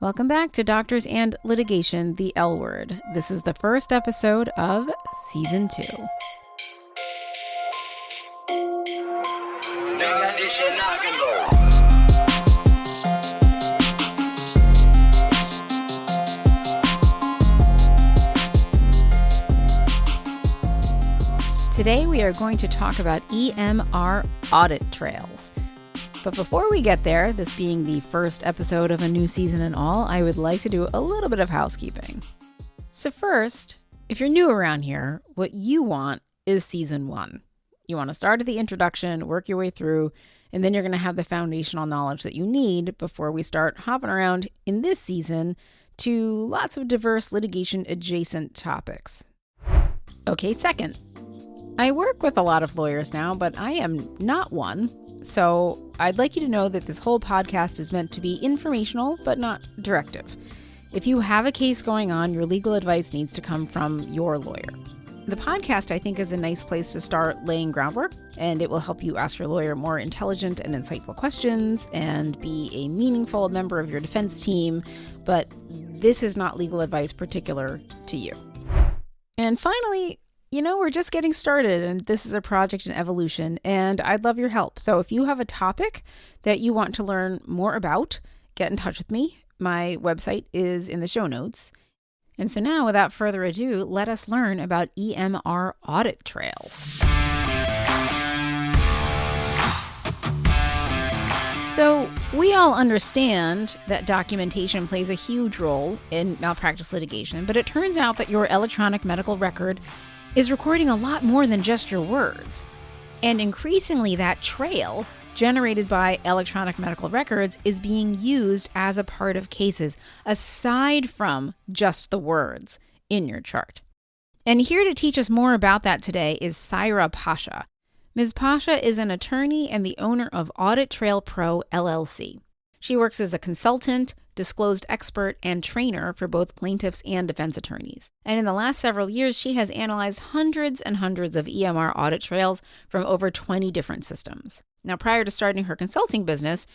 Welcome back to Doctors and Litigation, the L Word. This is the first episode of Season 2. Today we are going to talk about EMR audit trails. But before we get there, this being the first episode of a new season and all, I would like to do a little bit of housekeeping. So first, if you're new around here, what you want is Season 1. You want to start at the introduction, work your way through, and then you're going to have the foundational knowledge that you need before we start hopping around in this season to lots of diverse litigation-adjacent topics. Okay, second. I work with a lot of lawyers now, but I am not one. So I'd like you to know that this whole podcast is meant to be informational, but not directive. If you have a case going on, your legal advice needs to come from your lawyer. The podcast, I think, is a nice place to start laying groundwork, and it will help you ask your lawyer more intelligent and insightful questions and be a meaningful member of your defense team. But this is not legal advice particular to you. And finally, we're just getting started, and this is a project in evolution, and I'd love your help. So if you have a topic that you want to learn more about, get in touch with me. My website is in the show notes. And so now, without further ado, let us learn about EMR audit trails. So we all understand that documentation plays a huge role in malpractice litigation, but it turns out that your electronic medical record is recording a lot more than just your words. And increasingly, that trail generated by electronic medical records is being used as a part of cases, aside from just the words in your chart. And here to teach us more about that today is Saira Pasha. Ms. Pasha is an attorney and the owner of Audit Trail Pro, LLC. She works as a consultant, disclosed expert, and trainer for both plaintiffs and defense attorneys. And in the last several years, she has analyzed hundreds and hundreds of EMR audit trails from over 20 different systems. Now, prior to starting her consulting business,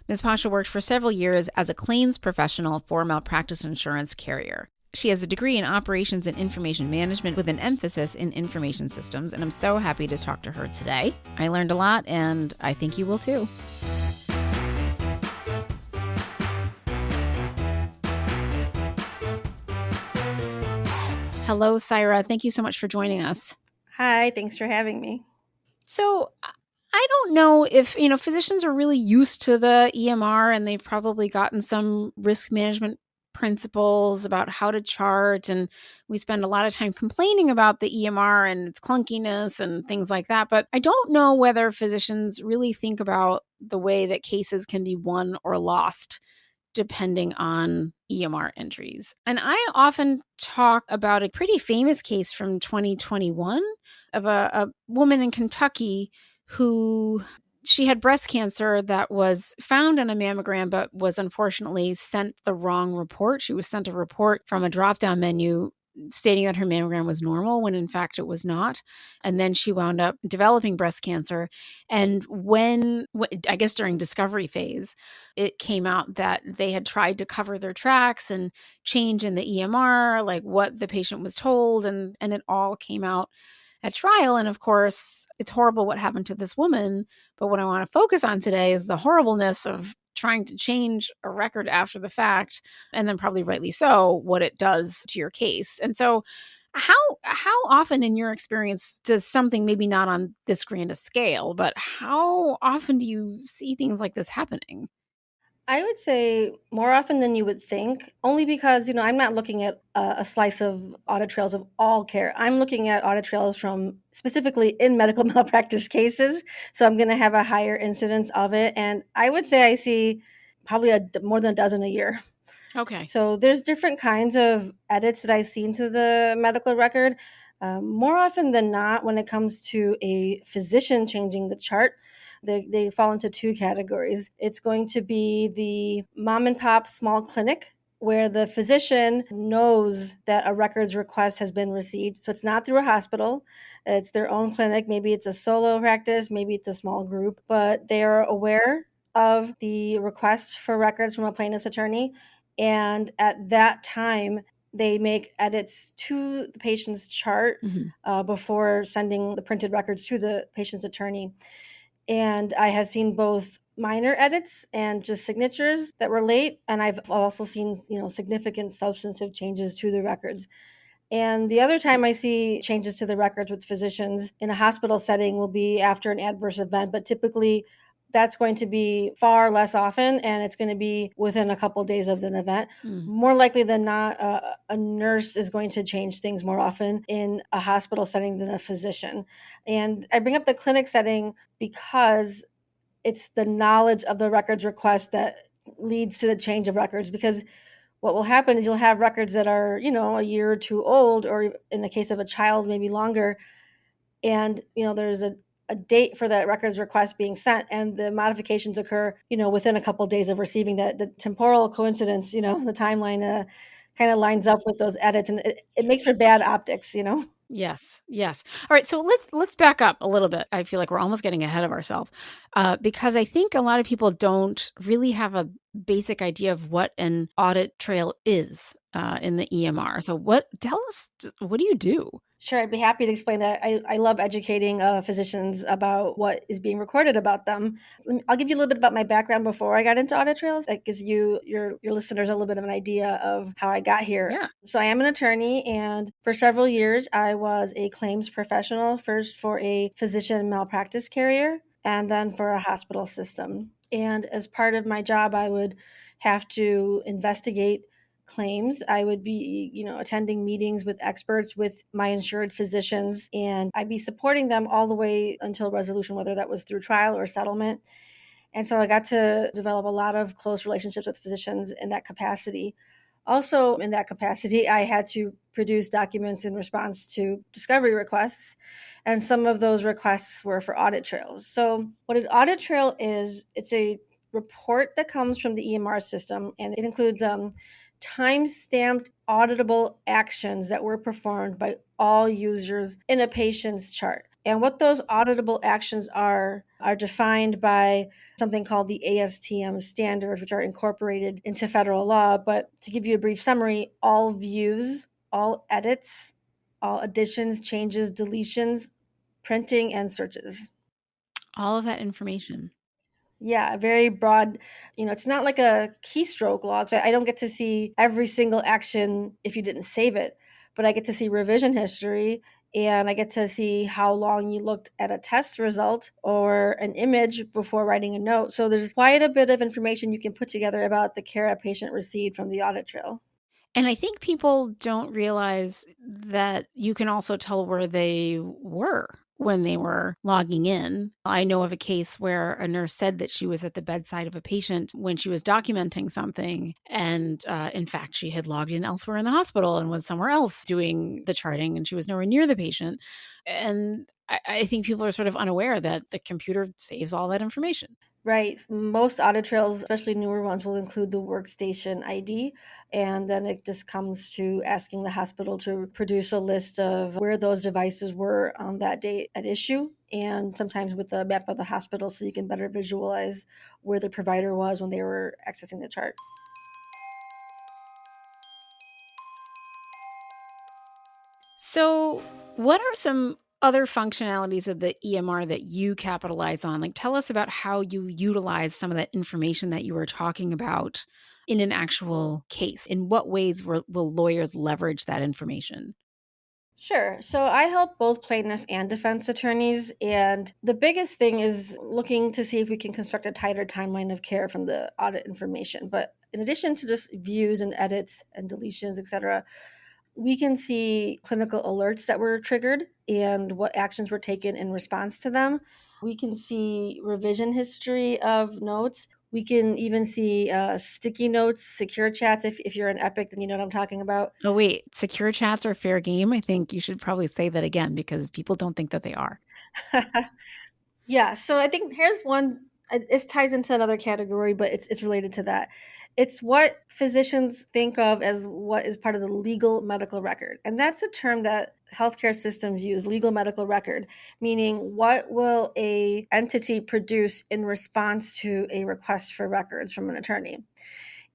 Ms. Pasha worked for several years as a claims professional for a malpractice insurance carrier. She has a degree in operations and information management with an emphasis in information systems, and I'm so happy to talk to her today. I learned a lot, and I think you will too. Hello, Saira. Thank you so much for joining us. Hi, thanks for having me. So I don't know if, physicians are really used to the EMR and they've probably gotten some risk management principles about how to chart. And we spend a lot of time complaining about the EMR and its clunkiness and things like that. But I don't know whether physicians really think about the way that cases can be won or lost depending on EMR entries. And I often talk about a pretty famous case from 2021 of a woman in Kentucky who she had breast cancer that was found on a mammogram, but was unfortunately sent the wrong report. She was sent a report from a drop-down menu stating that her mammogram was normal when in fact it was not. And then she wound up developing breast cancer. And when I guess during discovery phase, it came out that they had tried to cover their tracks and change in the EMR, like what the patient was told. And it all came out at trial. And of course, it's horrible what happened to this woman. But what I want to focus on today is the horribleness of trying to change a record after the fact, and then probably rightly so, what it does to your case. And so how often in your experience does something, maybe not on this grand a scale, but how often do you see things like this happening? I would say more often than you would think, only because, I'm not looking at a slice of audit trails of all care. I'm looking at audit trails from specifically in medical malpractice cases. So I'm going to have a higher incidence of it. And I would say I see probably more than a dozen a year. Okay. So there's different kinds of edits that I see into the medical record. More often than not, when it comes to a physician changing the chart, they fall into two categories. It's going to be the mom and pop small clinic where the physician knows that a records request has been received. So it's not through a hospital. It's their own clinic. Maybe it's a solo practice. Maybe it's a small group, but they are aware of the request for records from a plaintiff's attorney. And at that time, they make edits to the patient's chart before sending the printed records to the patient's attorney. And I have seen both minor edits and just signatures that were late, and I've also seen, significant substantive changes to the records. And the other time I see changes to the records with physicians in a hospital setting will be after an adverse event, but typically that's going to be far less often, and it's going to be within a couple days of an event. More likely than not, a nurse is going to change things more often in a hospital setting than a physician. And I bring up the clinic setting because it's the knowledge of the records request that leads to the change of records, because what will happen is you'll have records that are, a year or two old, or in the case of a child, maybe longer. And, there's a date for that records request being sent, and the modifications occur, within a couple of days of receiving that. The temporal coincidence, the timeline kind of lines up with those edits, and it makes for bad optics. Yes. Yes. All right. So let's back up a little bit. I feel like we're almost getting ahead of ourselves because I think a lot of people don't really have a basic idea of what an audit trail is in the EMR. So tell us, what do you do? Sure, I'd be happy to explain that. I love educating physicians about what is being recorded about them. I'll give you a little bit about my background before I got into audit trails. That gives your listeners a little bit of an idea of how I got here. Yeah. So I am an attorney, and for several years I was a claims professional, first for a physician malpractice carrier and then for a hospital system. And as part of my job, I would have to investigate claims. I would be, attending meetings with experts with my insured physicians, and I'd be supporting them all the way until resolution, whether that was through trial or settlement. And so I got to develop a lot of close relationships with physicians in that capacity. Also, in that capacity, I had to produce documents in response to discovery requests, and some of those requests were for audit trails. So, what an audit trail is, it's a report that comes from the EMR system, and it includes time-stamped auditable actions that were performed by all users in a patient's chart. And what those auditable actions are defined by something called the ASTM standards, which are incorporated into federal law. But to give you a brief summary, all views, all edits, all additions, changes, deletions, printing, and searches. All of that information. Yeah, very broad. It's not like a keystroke log. So I don't get to see every single action if you didn't save it, but I get to see revision history, and I get to see how long you looked at a test result or an image before writing a note. So there's quite a bit of information you can put together about the care a patient received from the audit trail. And I think people don't realize that you can also tell where they were when they were logging in. I know of a case where a nurse said that she was at the bedside of a patient when she was documenting something. And in fact, she had logged in elsewhere in the hospital and was somewhere else doing the charting, and she was nowhere near the patient. And I think people are sort of unaware that the computer saves all that information. Right. Most audit trails, especially newer ones, will include the workstation ID. And then it just comes to asking the hospital to produce a list of where those devices were on that date at issue. And sometimes with the map of the hospital, so you can better visualize where the provider was when they were accessing the chart. So, what are some other functionalities of the EMR that you capitalize on? Like, tell us about how you utilize some of that information that you were talking about in an actual case. In what ways will lawyers leverage that information? Sure. So I help both plaintiff and defense attorneys. And the biggest thing is looking to see if we can construct a tighter timeline of care from the audit information. But in addition to just views and edits and deletions, et cetera, we can see clinical alerts that were triggered and what actions were taken in response to them. We can see revision history of notes. We can even see sticky notes, secure chats. If you're an Epic, then you know what I'm talking about. Oh, wait, secure chats are fair game? I think you should probably say that again because people don't think that they are. Yeah, so I think here's one. It ties into another category, but it's related to that. It's what physicians think of as what is part of the legal medical record, and that's a term that healthcare systems use. Legal medical record, meaning what will a entity produce in response to a request for records from an attorney.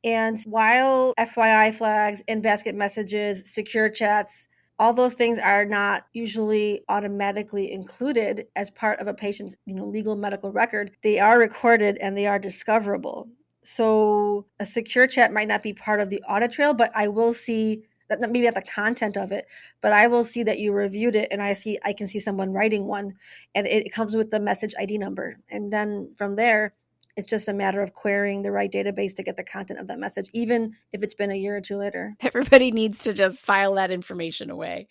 And while FYI flags, in-basket messages, secure chats, all those things are not usually automatically included as part of a patient's legal medical record, they are recorded and they are discoverable. So a secure chat might not be part of the audit trail, but I will see that, maybe not the content of it, but I will see that you reviewed it, and I can see someone writing one, and it comes with the message ID number. And then from there, it's just a matter of querying the right database to get the content of that message, even if it's been a year or two later. Everybody needs to just file that information away.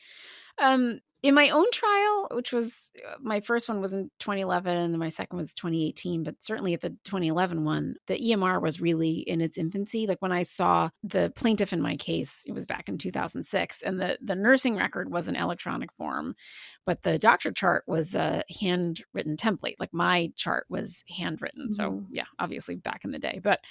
In my own trial, which was my first one was in 2011 and my second was 2018, but certainly at the 2011 one, the EMR was really in its infancy. Like when I saw the plaintiff in my case, it was back in 2006, and the nursing record was an electronic form, but the doctor chart was a handwritten template. Like my chart was handwritten. So yeah, obviously back in the day. But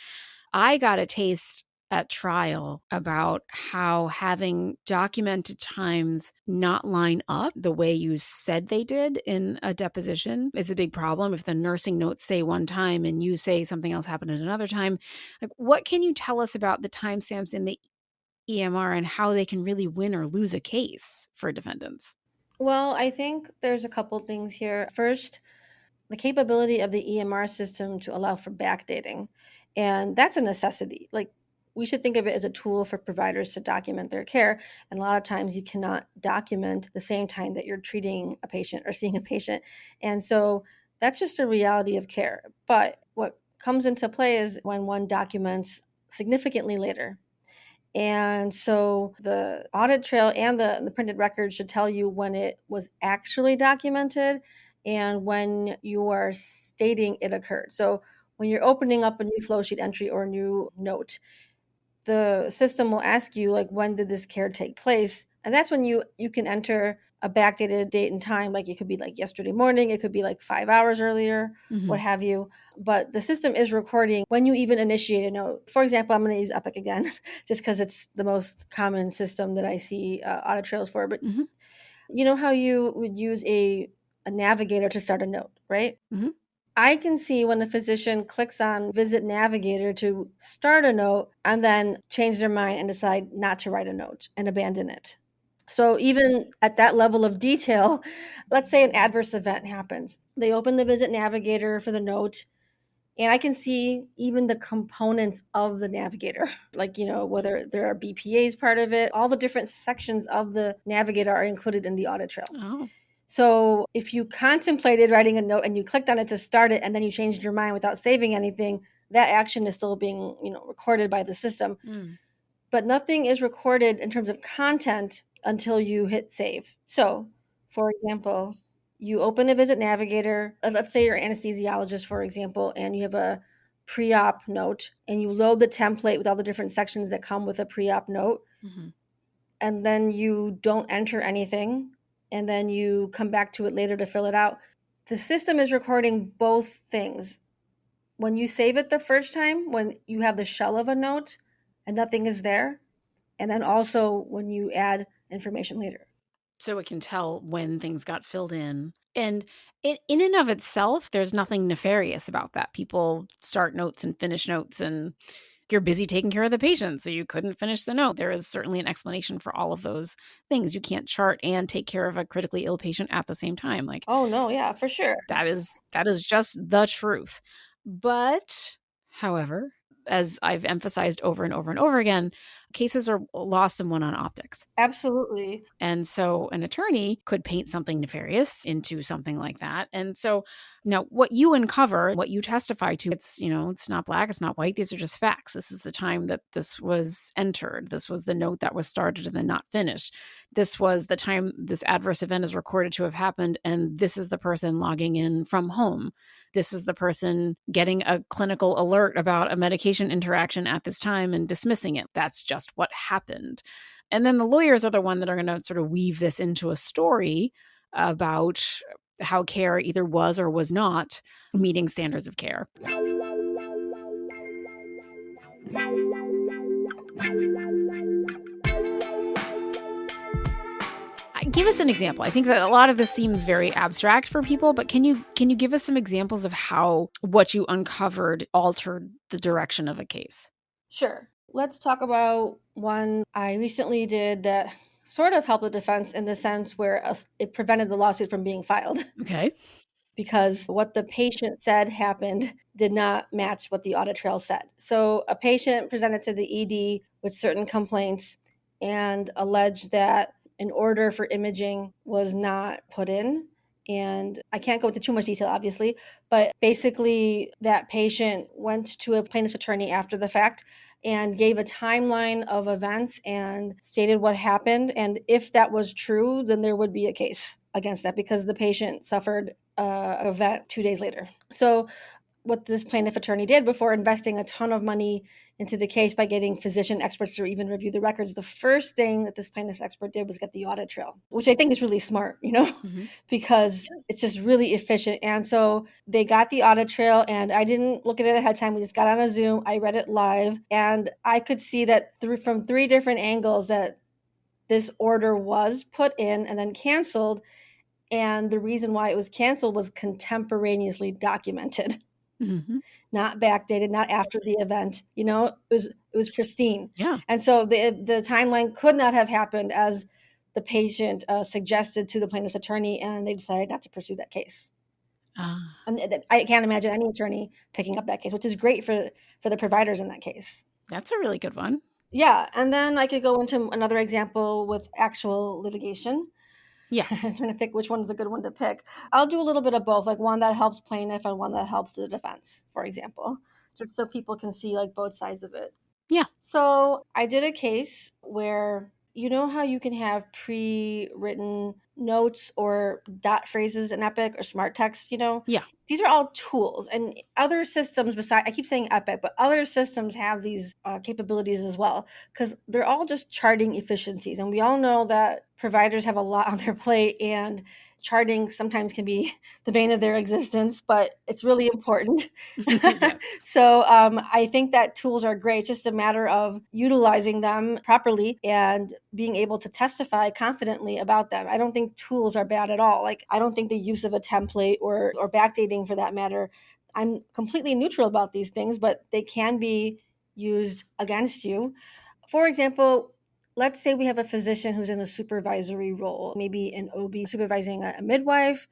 I got a taste at trial about how having documented times not line up the way you said they did in a deposition is a big problem. If the nursing notes say one time and you say something else happened at another time, like what can you tell us about the timestamps in the EMR and how they can really win or lose a case for defendants? Well, I think there's a couple things here. First, the capability of the EMR system to allow for backdating. And that's a necessity. Like, we should think of it as a tool for providers to document their care. And a lot of times you cannot document the same time that you're treating a patient or seeing a patient. And so that's just a reality of care. But what comes into play is when one documents significantly later. And so the audit trail and the printed record should tell you when it was actually documented and when you are stating it occurred. So when you're opening up a new flow sheet entry or a new note, the system will ask you, like, when did this care take place? And that's when you can enter a backdated date and time. Like, it could be like yesterday morning, it could be like 5 hours earlier, what have you. But the system is recording when you even initiate a note. For example, I'm going to use Epic again, just because it's the most common system that I see audit trails for. But you know how you would use a navigator to start a note, right? I can see when the physician clicks on Visit Navigator to start a note and then change their mind and decide not to write a note and abandon it. So even at that level of detail, let's say an adverse event happens. They open the Visit Navigator for the note, and I can see even the components of the navigator, like, whether there are BPAs part of it, all the different sections of the navigator are included in the audit trail. Oh. So if you contemplated writing a note and you clicked on it to start it and then you changed your mind without saving anything, that action is still being, recorded by the system. But nothing is recorded in terms of content until you hit save. So, for example, you open a Visit Navigator. Let's say you're an anesthesiologist, for example, and you have a pre-op note, and you load the template with all the different sections that come with a pre-op note, and then you don't enter anything, and then you come back to it later to fill it out. The system is recording both things. When you save it the first time, when you have the shell of a note and nothing is there, and then also when you add information later. So it can tell when things got filled in. And in and of itself, there's nothing nefarious about that. People start notes and finish notes, and you're busy taking care of the patient, so you couldn't finish the note. There is certainly an explanation for all of those things. You can't chart and take care of a critically ill patient at the same time. Like, oh no, yeah, for sure. That is just the truth. But, however, as I've emphasized over and over and over again, cases are lost and won on optics. Absolutely. And so an attorney could paint something nefarious into something like that. And so now what you uncover, what you testify to, it's not black, it's not white. These are just facts. This is the time that this was entered. This was the note that was started and then not finished. This was the time this adverse event is recorded to have happened. And this is the person logging in from home. This is the person getting a clinical alert about a medication interaction at this time and dismissing it. That's just what happened. And then the lawyers are the one that are going to sort of weave this into a story about how care either was or was not meeting standards of care. Give us an example. I think that a lot of this seems very abstract for people, but can you give us some examples of how what you uncovered altered the direction of a case? Sure. Let's talk about one I recently did that sort of helped the defense in the sense where it prevented the lawsuit from being filed. Okay. Because what the patient said happened did not match what the audit trail said. So a patient presented to the ED with certain complaints and alleged that an order for imaging was not put in. And I can't go into too much detail, obviously, but basically that patient went to a plaintiff's attorney after the fact and gave a timeline of events and stated what happened. And if that was true, then there would be a case against that because the patient suffered an event 2 days later. So what this plaintiff attorney did before investing a ton of money into the case by getting physician experts to even review the records, the first thing that this plaintiff's expert did was get the audit trail, which I think is really smart, because it's just really efficient. And so they got the audit trail, and I didn't look at it ahead of time. We just got on a Zoom. I read it live, and I could see that from 3 different angles that this order was put in and then canceled. And the reason why it was canceled was contemporaneously documented. Not backdated, not after the event. It was pristine. Yeah. And so the timeline could not have happened as the patient suggested to the plaintiff's attorney, and they decided not to pursue that case. And I can't imagine any attorney picking up that case, which is great for the providers in that case. That's a really good one. Yeah, and then I could go into another example with actual litigation. Yeah. I'm trying to pick which one is a good one to pick. I'll do a little bit of both, like one that helps plaintiff and one that helps the defense, for example, just so people can see like both sides of it. Yeah. So I did a case where, you know how you can have pre-written notes or dot phrases in Epic or Smart Text, Yeah. These are all tools, and other systems I keep saying Epic, but other systems have these capabilities as well, because they're all just charting efficiencies. And we all know that providers have a lot on their plate, and charting sometimes can be the bane of their existence, but it's really important. Yes. So I think that tools are great. It's just a matter of utilizing them properly and being able to testify confidently about them. I don't think tools are bad at all. Like, I don't think the use of a template or backdating for that matter. I'm completely neutral about these things, but they can be used against you. For example, let's say we have a physician who's in a supervisory role, maybe an OB supervising a midwife,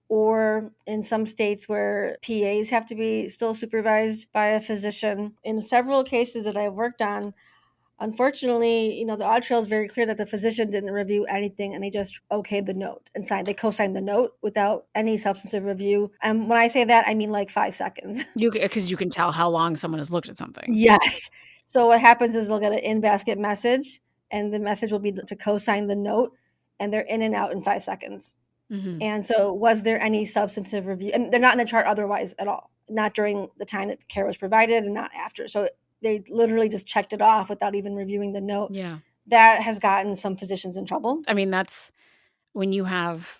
or in some states where PAs have to be still supervised by a physician. In several cases that I've worked on, unfortunately, the audit trail is very clear that the physician didn't review anything and they just okayed the note and signed. They co-signed the note without any substantive review. And when I say that, I mean like 5 seconds. Because you can tell how long someone has looked at something. Yes. So what happens is they'll get an in-basket message, and the message will be to co-sign the note, and they're in and out in 5 seconds. And so was there any substantive review? And they're not in the chart otherwise at all, not during the time that the care was provided and not after. So they literally just checked it off without even reviewing the note. Yeah. That has gotten some physicians in trouble. I mean, that's when you have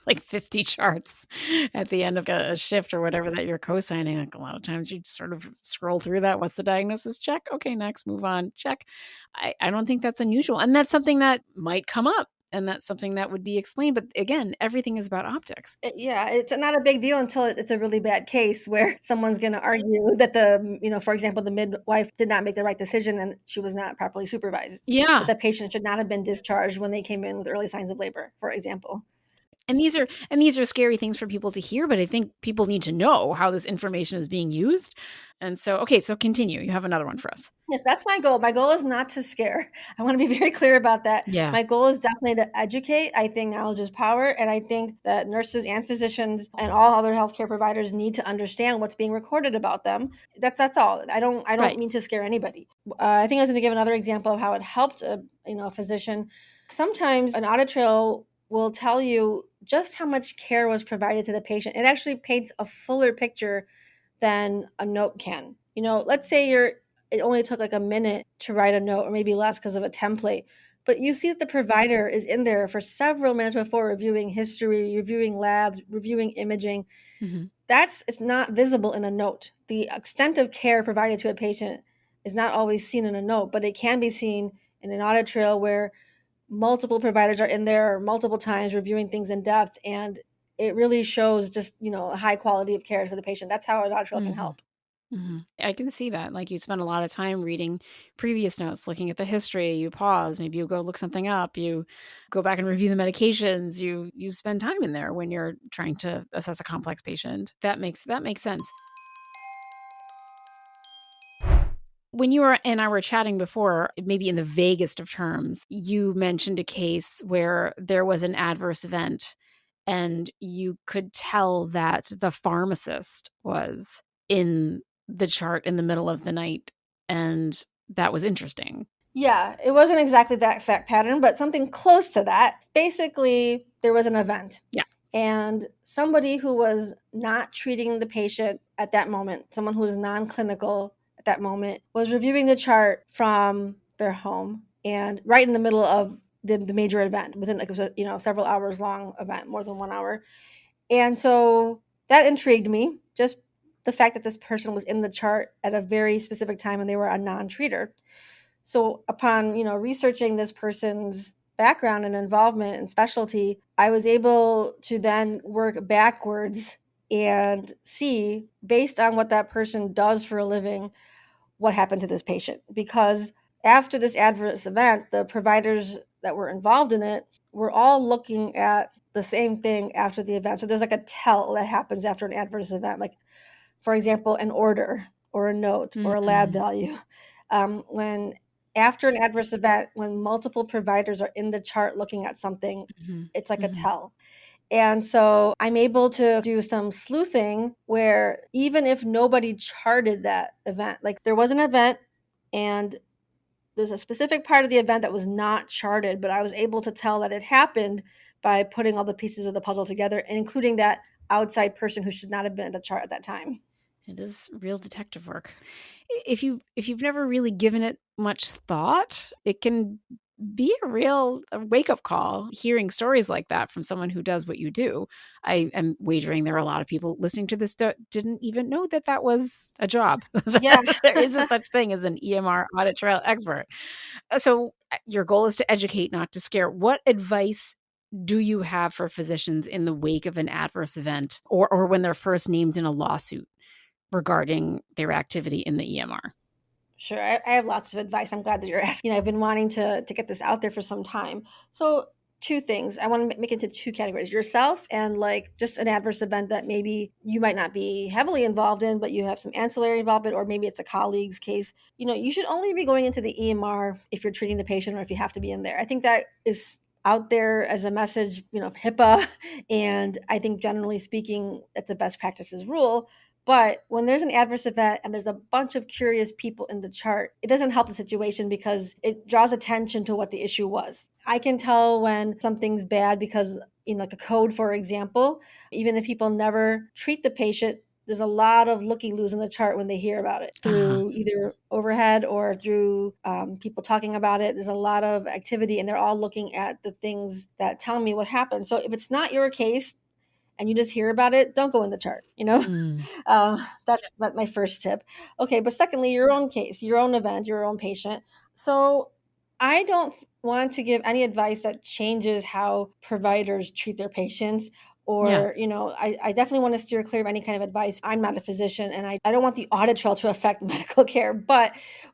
like 50 charts at the end of a shift or whatever that you're co-signing. Like, a lot of times you sort of scroll through that. What's the diagnosis? Check. Okay, next, move on. Check. I don't think that's unusual. And that's something that might come up. And that's something that would be explained. But again, everything is about optics. It's not a big deal until it's a really bad case where someone's going to argue that for example, the midwife did not make the right decision and she was not properly supervised. Yeah. That the patient should not have been discharged when they came in with early signs of labor, for example. And these are scary things for people to hear, but I think people need to know how this information is being used. And so, okay, so continue. You have another one for us. Yes, that's my goal. My goal is not to scare. I want to be very clear about that. Yeah. My goal is definitely to educate. I think knowledge is power. And I think that nurses and physicians and all other healthcare providers need to understand what's being recorded about them. That's all. I don't Right. mean to scare anybody. I think I was going to give another example of how it helped a physician. Sometimes an audit trail will tell you just how much care was provided to the patient. It actually paints a fuller picture than a note can. Let's say it only took like a minute to write a note, or maybe less because of a template, but you see that the provider is in there for several minutes before reviewing history, reviewing labs, reviewing imaging. It's not visible in a note. The extent of care provided to a patient is not always seen in a note, but it can be seen in an audit trail where multiple providers are in there multiple times reviewing things in depth, and it really shows just a high quality of care for the patient. That's how an audit trail can help. I can see that. Like, you spend a lot of time reading previous notes, looking at the history, you pause, maybe you go look something up, you go back and review the medications, you spend time in there when you're trying to assess a complex patient. That makes sense. When you and I were chatting before, maybe in the vaguest of terms, you mentioned a case where there was an adverse event and you could tell that the pharmacist was in the chart in the middle of the night. And that was interesting. Yeah, it wasn't exactly that fact pattern, but something close to that. Basically, there was an event. Yeah. And somebody who was not treating the patient at that moment, someone who was non clinical at that moment, was reviewing the chart from their home and right in the middle of the major event within like it was a several hours long event, more than 1 hour. And so that intrigued me, just the fact that this person was in the chart at a very specific time and they were a non-treater. So upon, researching this person's background and involvement and specialty, I was able to then work backwards and see, based on what that person does for a living, what happened to this patient. Because after this adverse event, the providers that were involved in it were all looking at the same thing after the event. So there's like a tell that happens after an adverse event, like, for example, an order or a note or a lab Mm-hmm. value. When after an adverse event, when multiple providers are in the chart looking at something, Mm-hmm. it's like a Mm-hmm. tell. And so I'm able to do some sleuthing where even if nobody charted that event, like there was an event and there's a specific part of the event that was not charted, but I was able to tell that it happened by putting all the pieces of the puzzle together and including that outside person who should not have been at the chart at that time. It is real detective work. If you've never really given it much thought, it can be a real wake-up call hearing stories like that from someone who does what you do. I am wagering there are a lot of people listening to this that didn't even know that that was a job. Yeah. There is a such thing as an EMR audit trail expert. So your goal is to educate, not to scare. What advice do you have for physicians in the wake of an adverse event or when they're first named in a lawsuit regarding their activity in the EMR? Sure. I have lots of advice. I'm glad that you're asking. I've been wanting to get this out there for some time. So, two things. I want to make it into two categories: yourself and like just an adverse event that maybe you might not be heavily involved in, but you have some ancillary involvement, or maybe it's a colleague's case. You should only be going into the EMR if you're treating the patient or if you have to be in there. I think that is out there as a message, HIPAA. And I think generally speaking, that's a best practices rule. But when there's an adverse event and there's a bunch of curious people in the chart, it doesn't help the situation because it draws attention to what the issue was. I can tell when something's bad because, like a code, for example, even if people never treat the patient, there's a lot of looky-loos in the chart when they hear about it Uh-huh. through either overhead or through people talking about it. There's a lot of activity, and they're all looking at the things that tell me what happened. So if it's not your case, and you just hear about it, don't go in the chart, Mm. That's my first tip. Okay, but secondly, your own case, your own event, your own patient. So I don't want to give any advice that changes how providers treat their patients. Yeah. Or, I definitely want to steer clear of any kind of advice. I'm not a physician and I don't want the audit trail to affect medical care, but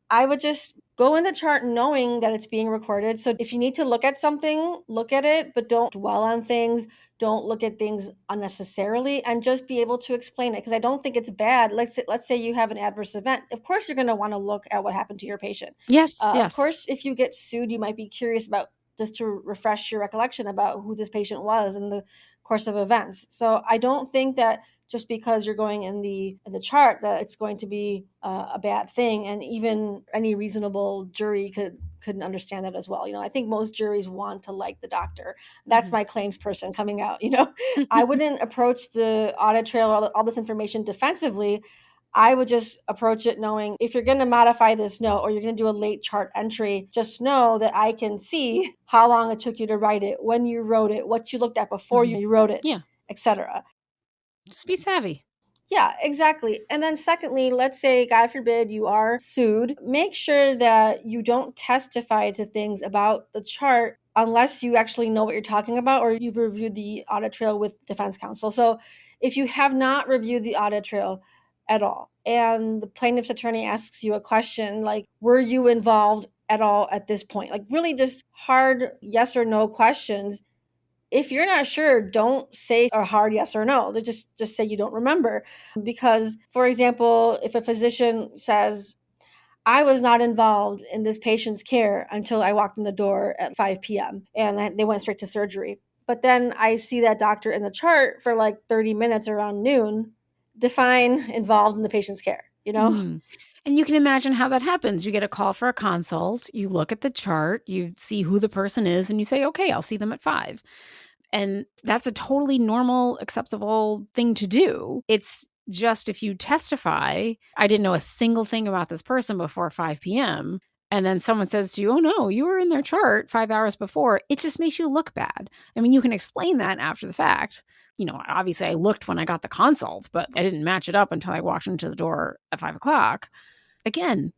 I would just go in the chart knowing that it's being recorded. So if you need to look at something, look at it, but don't dwell on things. Don't look at things unnecessarily and just be able to explain it because I don't think it's bad. Let's say you have an adverse event. Of course, you're going to want to look at what happened to your patient. Yes, Of yes. course, if you get sued, you might be curious about just to refresh your recollection about who this patient was in the course of events. So I don't think that just because you're going in the chart that it's going to be a bad thing, and even any reasonable jury couldn't understand that as well. I think most juries want to like the doctor. That's Mhm. my claims person coming out. I wouldn't approach the audit trail or all this information defensively. I would just approach it knowing if you're going to modify this note or you're going to do a late chart entry, just know that I can see how long it took you to write it, when you wrote it, what you looked at before Mhm. you wrote it, Yeah. etc. Just be savvy. Yeah, exactly. And then secondly, let's say, God forbid, you are sued. Make sure that you don't testify to things about the chart unless you actually know what you're talking about or you've reviewed the audit trail with defense counsel. So if you have not reviewed the audit trail, at all, and the plaintiff's attorney asks you a question like, were you involved at all at this point? Like really just hard yes or no questions. If you're not sure, don't say a hard yes or no. Just say you don't remember. Because, for example, if a physician says, I was not involved in this patient's care until I walked in the door at 5 p.m. and they went straight to surgery. But then I see that doctor in the chart for like 30 minutes around noon. Define involved in the patient's care, you know? Mm. And you can imagine how that happens. You get a call for a consult, you look at the chart, you see who the person is, and you say, okay, I'll see them at 5. And that's a totally normal, acceptable thing to do. It's just if you testify, I didn't know a single thing about this person before 5 p.m. And then someone says to you, oh no, you were in their chart 5 hours before. It just makes you look bad. I mean, you can explain that after the fact. Obviously I looked when I got the consult, but I didn't match it up until I walked into the door at 5 o'clock. Again,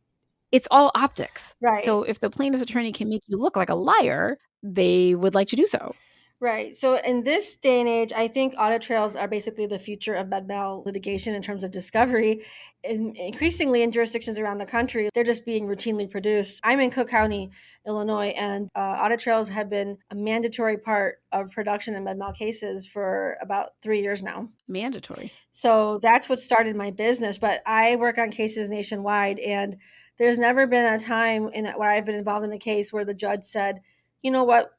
it's all optics. Right. So if the plaintiff's attorney can make you look like a liar, they would like to do so. Right. So in this day and age, I think audit trails are basically the future of med mal litigation in terms of discovery. And increasingly in jurisdictions around the country, they're just being routinely produced. I'm in Cook County, Illinois, and audit trails have been a mandatory part of production in med mal cases for about 3 years now. Mandatory. So that's what started my business. But I work on cases nationwide, and there's never been a time where I've been involved in the case where the judge said, you know what,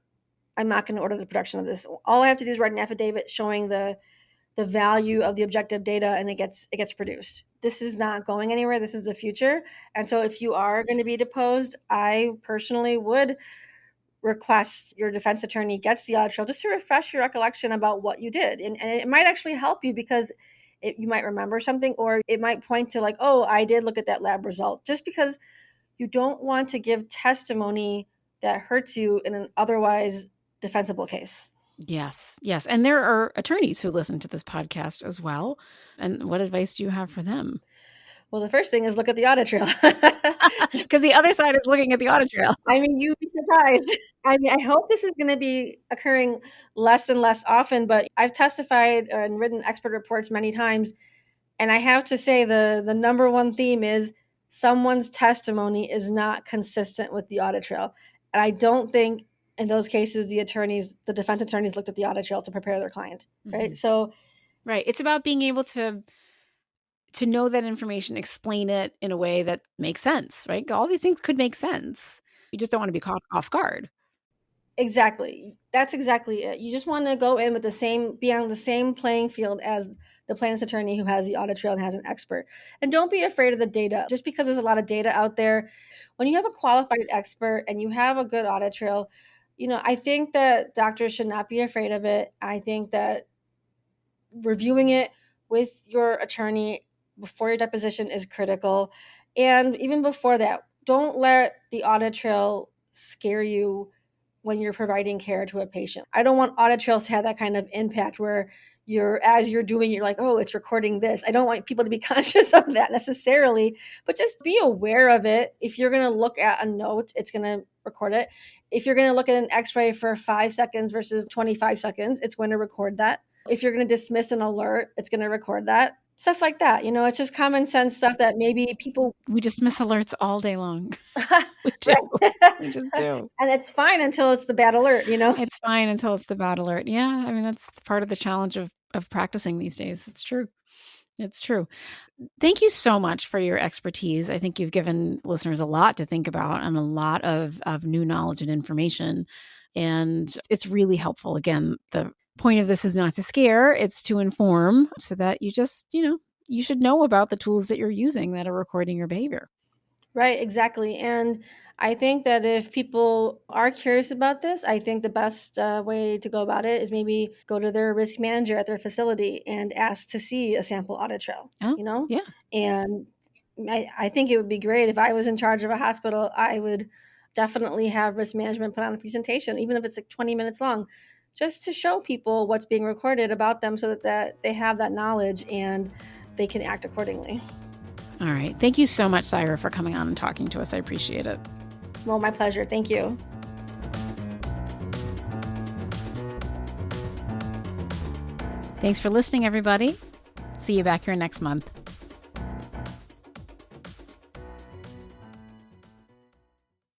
I'm not going to order the production of this. All I have to do is write an affidavit showing the value of the objective data, and it gets produced. This is not going anywhere. This is the future. And so if you are going to be deposed, I personally would request your defense attorney gets the audit trail just to refresh your recollection about what you did. And it might actually help you because you might remember something, or it might point to like, oh, I did look at that lab result, just because you don't want to give testimony that hurts you in an otherwise defensible case. Yes. And there are attorneys who listen to this podcast as well. And what advice do you have for them? Well, the first thing is look at the audit trail. Because the other side is looking at the audit trail. I mean, you'd be surprised. I mean, I hope this is going to be occurring less and less often, but I've testified and written expert reports many times. And I have to say the number one theme is someone's testimony is not consistent with the audit trail. And I don't think in those cases, the defense attorneys looked at the audit trail to prepare their client, right? Mm-hmm. So, right. It's about being able to know that information, explain it in a way that makes sense, right? All these things could make sense. You just don't want to be caught off guard. Exactly. That's exactly it. You just want to go in with be on the same playing field as the plaintiff's attorney who has the audit trail and has an expert. And don't be afraid of the data. Just because there's a lot of data out there, when you have a qualified expert and you have a good audit trail, I think that doctors should not be afraid of it. I think that reviewing it with your attorney before your deposition is critical. And even before that, don't let the audit trail scare you when you're providing care to a patient. I don't want audit trails to have that kind of impact where as you're doing, you're like, oh, it's recording this. I don't want people to be conscious of that necessarily, but just be aware of it. If you're going to look at a note, it's going to record it. If you're going to look at an x-ray for 5 seconds versus 25 seconds, it's going to record that. If you're going to dismiss an alert, it's going to record that. Stuff like that. It's just common sense stuff that maybe people... We dismiss alerts all day long. We do. We just do. And it's fine until it's the bad alert, It's fine until it's the bad alert. Yeah. I mean, that's part of the challenge of practicing these days. It's true. It's true. Thank you so much for your expertise. I think you've given listeners a lot to think about and a lot of new knowledge and information. And it's really helpful. Again, the point of this is not to scare, it's to inform so that you just, you should know about the tools that you're using that are recording your behavior. Right, exactly. And I think that if people are curious about this, I think the best way to go about it is maybe go to their risk manager at their facility and ask to see a sample audit trail, Yeah. And I think it would be great if I was in charge of a hospital. I would definitely have risk management put on a presentation, even if it's like 20 minutes long, just to show people what's being recorded about them so that they have that knowledge and they can act accordingly. All right. Thank you so much, Syra, for coming on and talking to us. I appreciate it. Well, my pleasure. Thank you. Thanks for listening, everybody. See you back here next month.